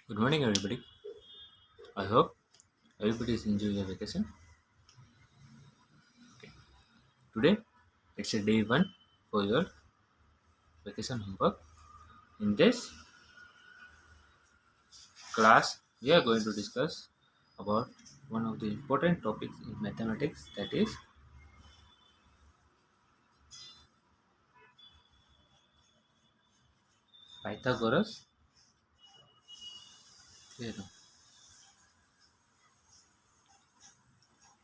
Good morning, everybody. I hope everybody is enjoying your vacation. Okay. Today, it's a day one for your vacation homework. In this class, we are going to discuss about one of the important topics in mathematics, that is Pythagoras theorem.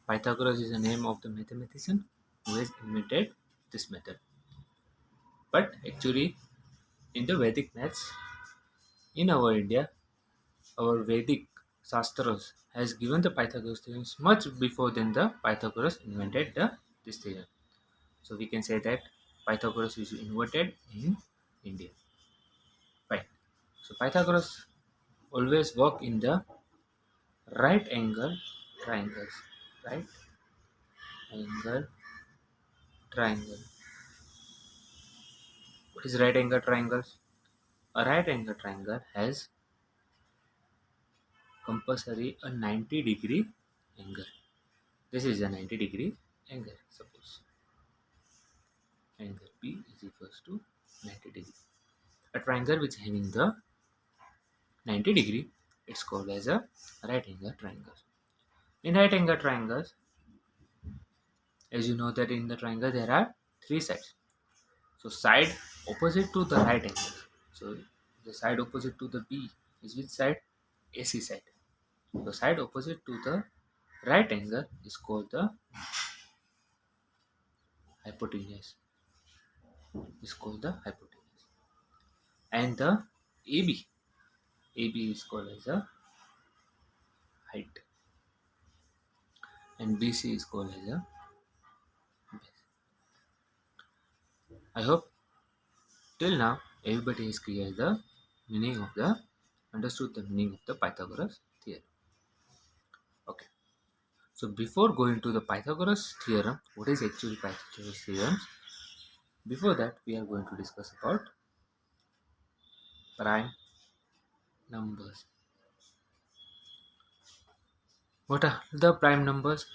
Pythagoras is the name of the mathematician who has invented this method. But actually, in the Vedic maths, in our India, our Vedic Shastras has given the Pythagoras theorems much before than the Pythagoras invented this theorem. So we can say that Pythagoras is invented in India. Fine. So Pythagoras always work in the right angle triangles. Right angle triangle. What is right angle triangles? A right angle triangle has compulsory a 90-degree angle. This is a 90-degree angle. Suppose angle P is equals to 90 degree. A triangle which having the 90 degree, it's called as a right angle triangle. In right angle triangles, as you know that in the triangle there are three sides. So side opposite to the right angle. So the side opposite to the B is which side? AC side. The side opposite to the right angle is called the hypotenuse. Is called the hypotenuse. And the AB is called as a height. And BC is called as a base. I hope till now everybody is clear the meaning of the understood the meaning of the Pythagoras theorem. Okay. So before going to the Pythagoras theorem, what is actually Pythagoras theorem? Before that, we are going to discuss about prime numbers. What are the prime numbers?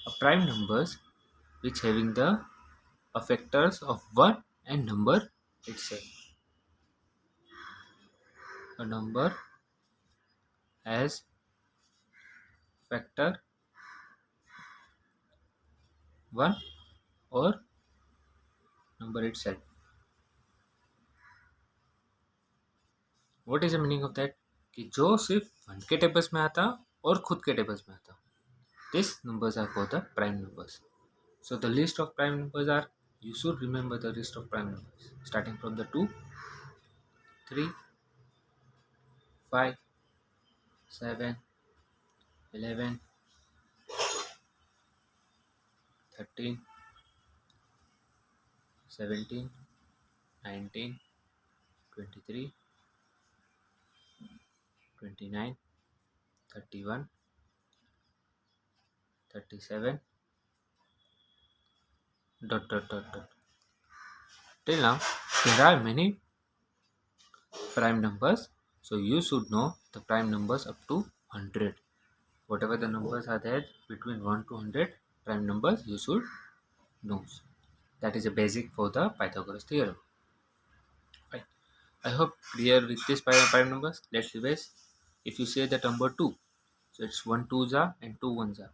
A prime numbers which having the factors of 1 and number itself. A number has factor 1 or number itself. What is the meaning of that? कि जो सिर्फ 1 के tables में आता और खुद के tables में आता. These numbers are called the prime numbers. So the list of prime numbers are, you should remember the list of prime numbers starting from the 2, 3, 5, 7, 11, 13, 17, 19, 23, 29, 31, 37, dot dot dot dot. Till now, there are many prime numbers, so you should know the prime numbers up to 100. Whatever the numbers are there between 1 to 100 prime numbers, you should know. That is a basic for the Pythagoras theorem. Fine. I hope clear with this prime numbers. Let's revise. If you say the number 2, so it's 1 2s are and 2 1s are.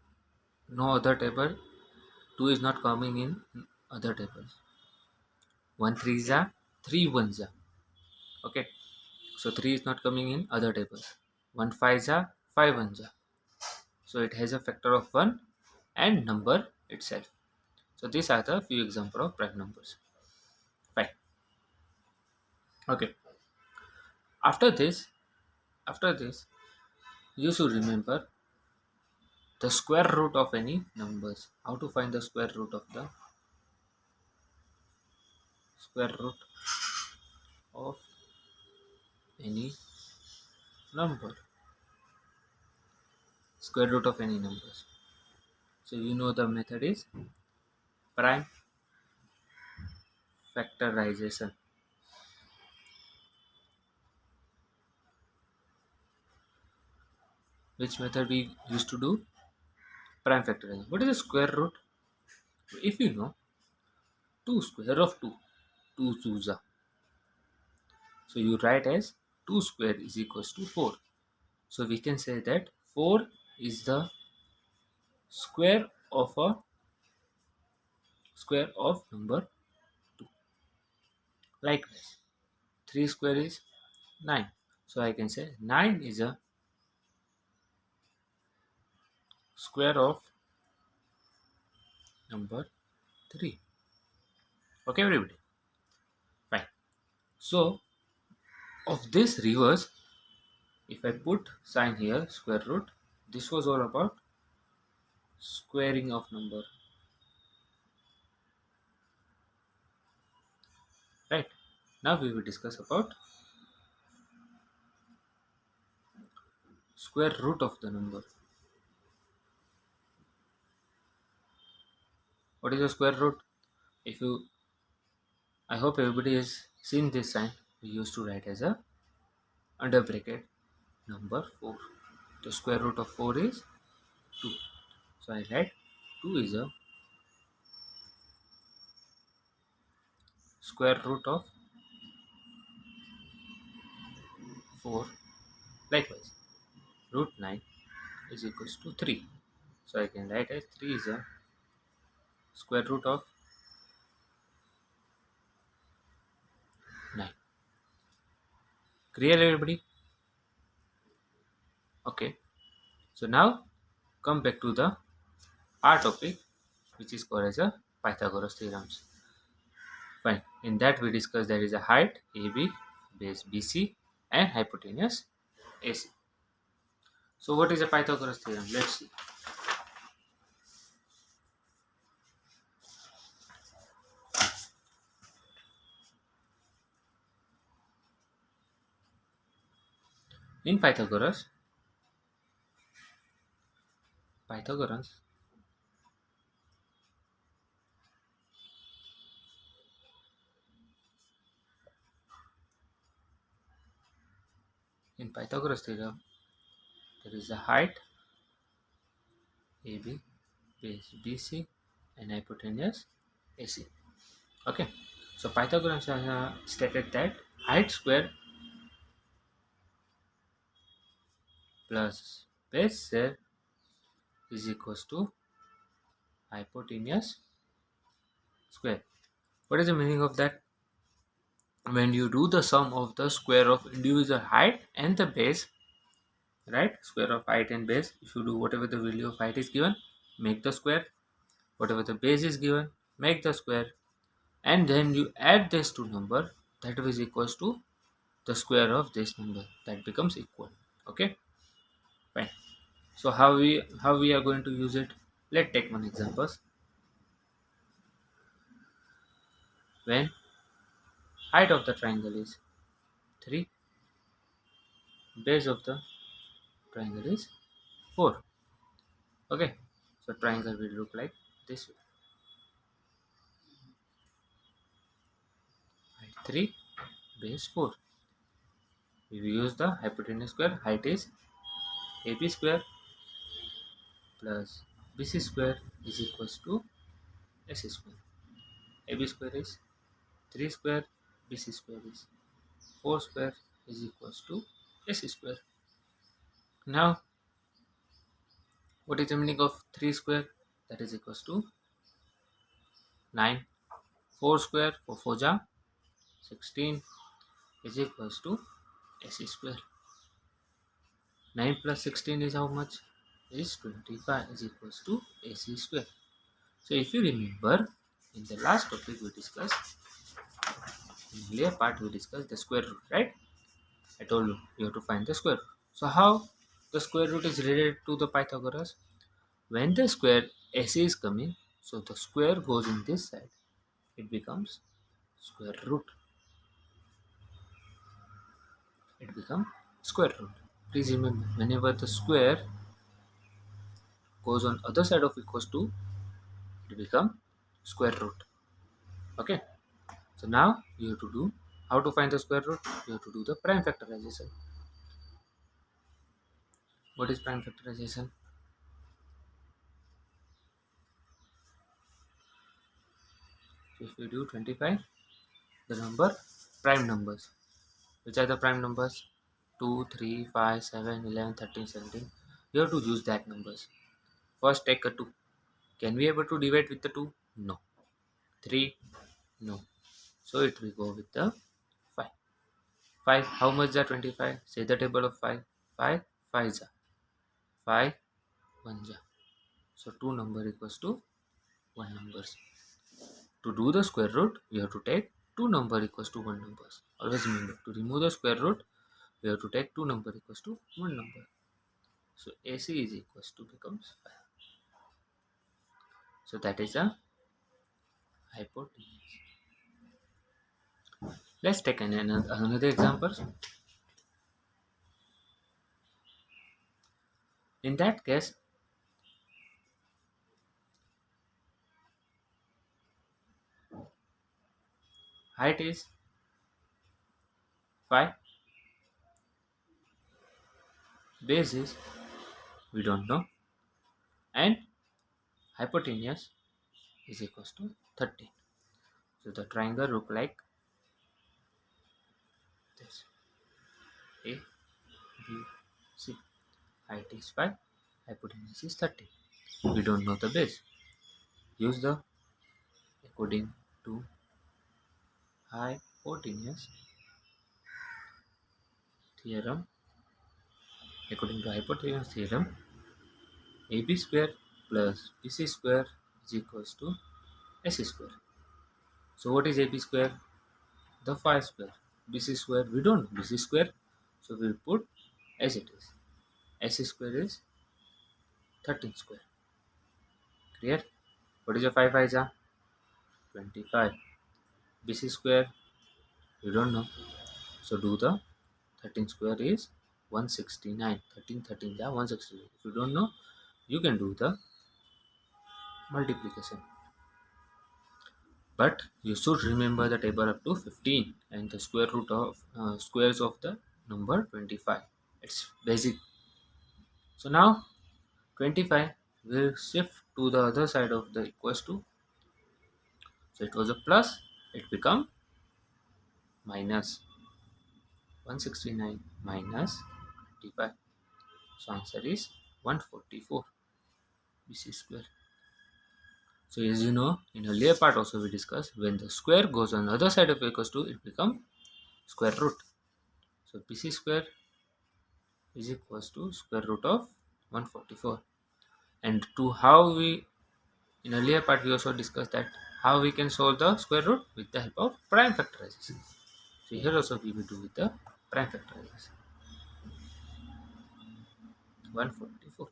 No other table. 2 is not coming in other tables. 1 3s are, 3 1s are. Okay. So 3 is not coming in other tables. 1 5s are, 5 1s are. So it has a factor of 1 and number itself. So these are the few examples of prime numbers. Fine. Okay. After this, you should remember the square root of any numbers. How to find the square root of the square root of any number. Square root of any numbers. So you know the method is prime factorization. which method we used to do? Prime factorization. What is the square root? If you know 2 square of 2, 2 twos are. So you write as 2 square is equals to 4. So we can say that 4 is the square of a square of number 2. Likewise, 3 square is 9. So I can say 9 is a square of number 3. Okay, everybody? Fine. So of this reverse, if I put sign here, square root, this was all about squaring of number. Right. Now we will discuss about square root of the number. What is the square root? If you, I hope everybody has seen this sign. We used to write as a under bracket number 4. The square root of 4 is 2. So I write 2 is a square root of 4. Likewise, root 9 is equals to 3. So I can write as 3 is a square root of 9. Clear, everybody? Okay. So now come back to the our topic, which is called as a Pythagoras theorems. Fine. In that we discuss there is a height AB, base BC, and hypotenuse AC. So what is a Pythagoras theorem? Let's see. In Pythagoras in Pythagoras theorem, there is a height AB, base BC, and hypotenuse AC. Okay. So Pythagoras has stated that height square plus base square is equals to hypotenuse square. What is the meaning of that? When you do the sum of the square of individual height and the base, right? Square of height and base, if you do whatever the value of height is given, make the square. Whatever the base is given, make the square. And then you add these two number, that is equals to the square of this number. That becomes equal. Okay? Fine. So how we are going to use it? Let's take one example. When height of the triangle is 3, base of the triangle is 4. Okay, so triangle will look like this way. Height 3, base 4. We will use the hypotenuse square. Height is AB square plus BC square is equals to AC square. AB square is 3 square, BC square is 4 square is equals to AC square. Now, what is the meaning of 3 square? That is equals to 9. 4 square, 4 4 ja 16 is equals to AC square. 9 plus 16 is how much? Is 25 is equals to AC square. So if you remember, in the last topic we discussed, in the earlier part we discussed the square root, right? I told you, you have to find the square root. So how the square root is related to the Pythagoras? When the square AC is coming, so the square goes in this side, it becomes square root. It becomes square root. Please remember, whenever the square goes on other side of equals to, it become square root. Okay. So now you have to do how to find the square root. You have to do the prime factorization. What is prime factorization? So if we do 25, the number prime numbers. Which are the prime numbers? 2, 3, 5, 7, 11, 13, 17. You have to use that numbers. First take a 2. Can we able to divide with the 2? No. 3? No. So it will go with the 5. 5, how much are 25? Say the table of 5. 5, 5 ja. 5, 1 ja. So 2 number equals to 1 numbers. To do the square root, we have to take 2 number equals to 1 numbers. Always remember, to remove the square root, we have to take 2 number equals to 1 number. So AC is equals to becomes 5. So that is a hypotenuse. Let's take another example. In that case, height is 5, base is we don't know, and hypotenuse is equals to 13. So the triangle look like this: A, B, C. Height is 5, hypotenuse is 13. We don't know the base. Use the according to hypotenuse theorem. According to hypotenuse theorem, AB square plus BC square is equals to AC square. So what is AB square? The 5 square. BC square, we don't know BC square, so we'll put as it is. AC square is 13 square. Clear? What is your 5 5 ja? 25. BC square, we don't know, so do the 13 square is 169. 13 13 ja 169. If you don't know, you can do the multiplication. But you should remember the table up to 15 and the square root of squares of the number 25. It's basic. So now 25 will shift to the other side of the equals to. So it was a plus, it become minus 169 minus 25. So answer is 144 BC square. So as you know, in earlier part also we discussed, when the square goes on the other side of equals to, it become square root. So BC square is equals to square root of 144. And to how we, in earlier part we also discussed that how we can solve the square root with the help of prime factorization. So here also we will do with the prime factorization. 144.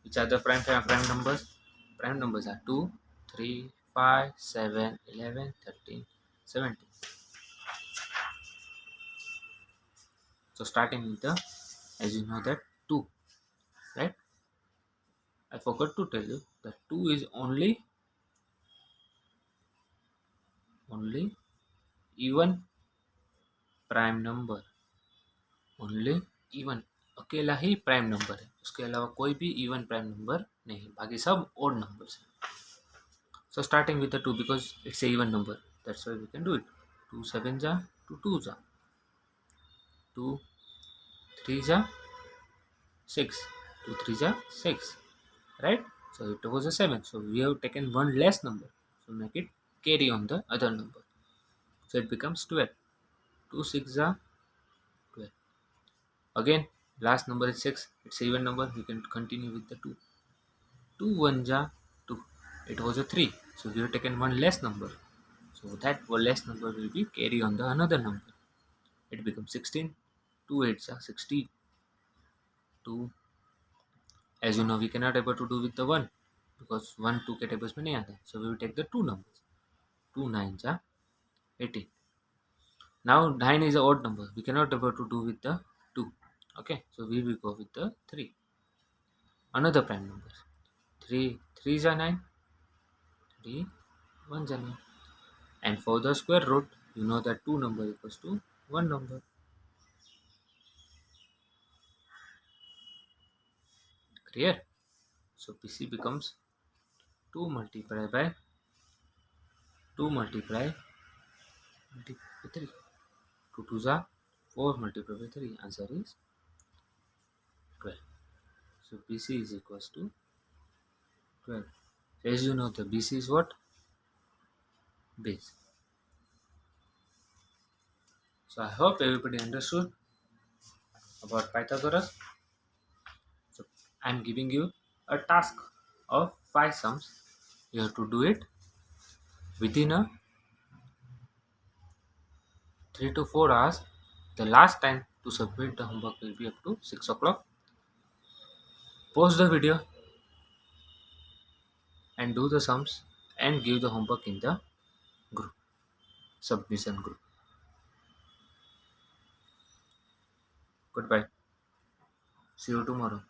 Which are the prime numbers? Prime numbers are 2, 3, 5, 7, 11, 13, 17. So starting with the, as you know that 2, right? I forgot to tell you that 2 is only even prime number. Only even, अकेला ही prime number है, उसके अलावा कोई भी even prime number नहीं, बाकी सब odd numbers है. So starting with the 2 because it's a even number, that's why we can do it. 2 7 ja, 2 2 ja, 2 3 ja 6, 2 3 ja 6, right? So it was a 7, so we have taken one less number, so make it carry on the other number, so it becomes 12. 2 6 ja 12. Again last number is 6, it's a even number, we can continue with the 2. 2 1 ja 2, it was a 3, so we have taken one less number, so that one less number will be carry on the another number, it becomes 16. 2 8 ja 16. 2, as you know we cannot able to do with the 1 because 1 2 के tables में नहीं आता, so we will take the 2 numbers. 2 9 ja 18. Now 9 is an odd number, we cannot able to do with the 2, okay, so we will go with the 3, another prime number. 3 3 ja 9, 3 1 ja 9, and for the square root you know that 2 number equals to 1 number. Clear? So PC becomes 2 multiplied by 2 multiply 3. 2 2s are 4 multiplied by 3. Answer is 12. So BC is equals to 12. As you know, the BC is what? Base. So I hope everybody understood about Pythagoras. So I am giving you a task of 5 sums. You have to do it within a 3 to 4 hours. The last time to submit the homework will be up to 6 o'clock. Pause the video and do the sums and give the homework in the group, submission group. Goodbye. See you tomorrow.